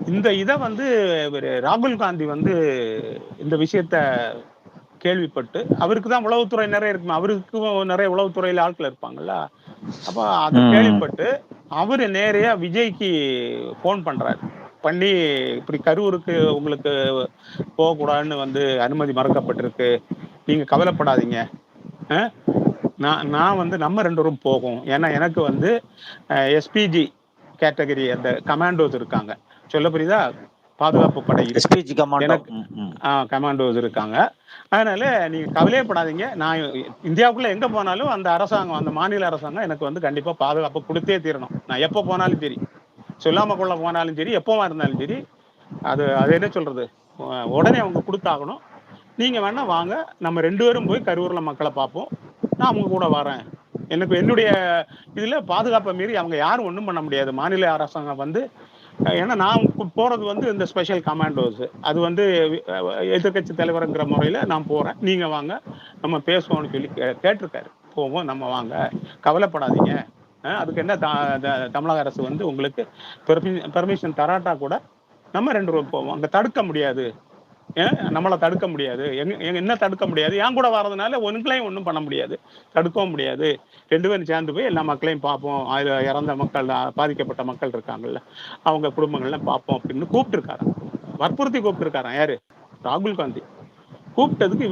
இந்த இத வந்து இவரு ராகுல் காந்தி வந்து இந்த விஷயத்த கேள்விப்பட்டு, அவருக்கு தான் உளவுத்துறை நெறைய இருக்குமே. அவருக்கும் நெறைய உளவுத்துறையில ஆட்கள் இருப்பாங்கல்ல. அப்ப அத ம். கேள்விப்பட்டு, அவரு நேரயா விஜய்க்கு ஃபோன் பண்றாரு. பண்ணி, "இப்படி கரூருக்கு உங்களுக்கு போகக்கூடாதுன்னு வந்து அனுமதி மறுக்கப்பட்டிருக்கு. நீங்க கவலைப்படாதீங்க. அ நான் வந்து நம்ம 2 பேரும் போவோம். ஏன்னா எனக்கு வந்து எஸ்பிஜி கேட்டகரி அந்த கமாண்டோஸ் இருக்காங்க. சொல்ல புரியுதா? பாதுகாப்பு படை இருக்கு. SPG commando. எனக்கு ம், ம். கமாண்டோஸ் இருக்காங்க. அதனால நீங்க கவலையே படாதீங்க. நான் இந்தியாவுக்குள்ள எங்க போனாலும் அந்த அரசாங்கம், அந்த மாநில அரசாங்கம் எனக்கு வந்து கண்டிப்பா பாதுகாப்பு குடுத்தே தீரணும். நான் எப்ப போனாலும் சரி. சொல்லாம கொள்ள போனாலும் சரி, எப்பவா இருந்தாலும் சரி, அது என்ன சொல்றது? உடனே அவங்க குடுத்தாகணும். நீங்க வேணா வாங்க. நம்ம 2 பேரும் போய் கரூர்ல மக்கள பார்ப்போம். நான் உங்க கூட வரேன். எனக்கு என்னுடைய இதுல பாதுகாப்ப மீறி அவங்க யாரும் ஒண்ணும் பண்ண முடியாது. மாநில அரசாங்கம் வந்து ஏன்னா நான் போறது வந்து இந்த ஸ்பெஷல் கமாண்டோஸ். அது வந்து அ எதிர்க்கட்சி தலைவர்ங்கிற முறையில நான் போறேன். நீங்க வாங்க. நம்ம பேசுவோம்னு சொல்லி கேட்டிருக்காரு. போவோம் நம்ம வாங்க. கவலைப்படாதீங்க. அதுக்கு என்ன தமிழக அரசு வந்து உங்களுக்கு பெர்மிஷன் தராட்டா கூட நம்ம 2 பேரும் போவோம். அங்க தடுக்க முடியாது. நம்மள தடுக்க முடியாது. என்ன தடுக்க முடியாது? என் கூட வர்றதுனால உங்களையும் ஒண்ணும் பண்ண முடியாது. தடுக்கவும் முடியாது. 2 பேரும் சேர்ந்து போய் எல்லா மக்களையும் பார்ப்போம். அதுல இறந்த மக்கள், பாதிக்கப்பட்ட மக்கள் இருக்காங்கல்ல. அவங்க குடும்பங்கள்லாம் பார்ப்போம் அப்படின்னு கூப்பிட்டுருக்காராம். வற்புறுத்தி கூப்பிட்டுருக்காராம். யாரு? ராகுல் காந்தி. கூப்பிட்டதுக்கு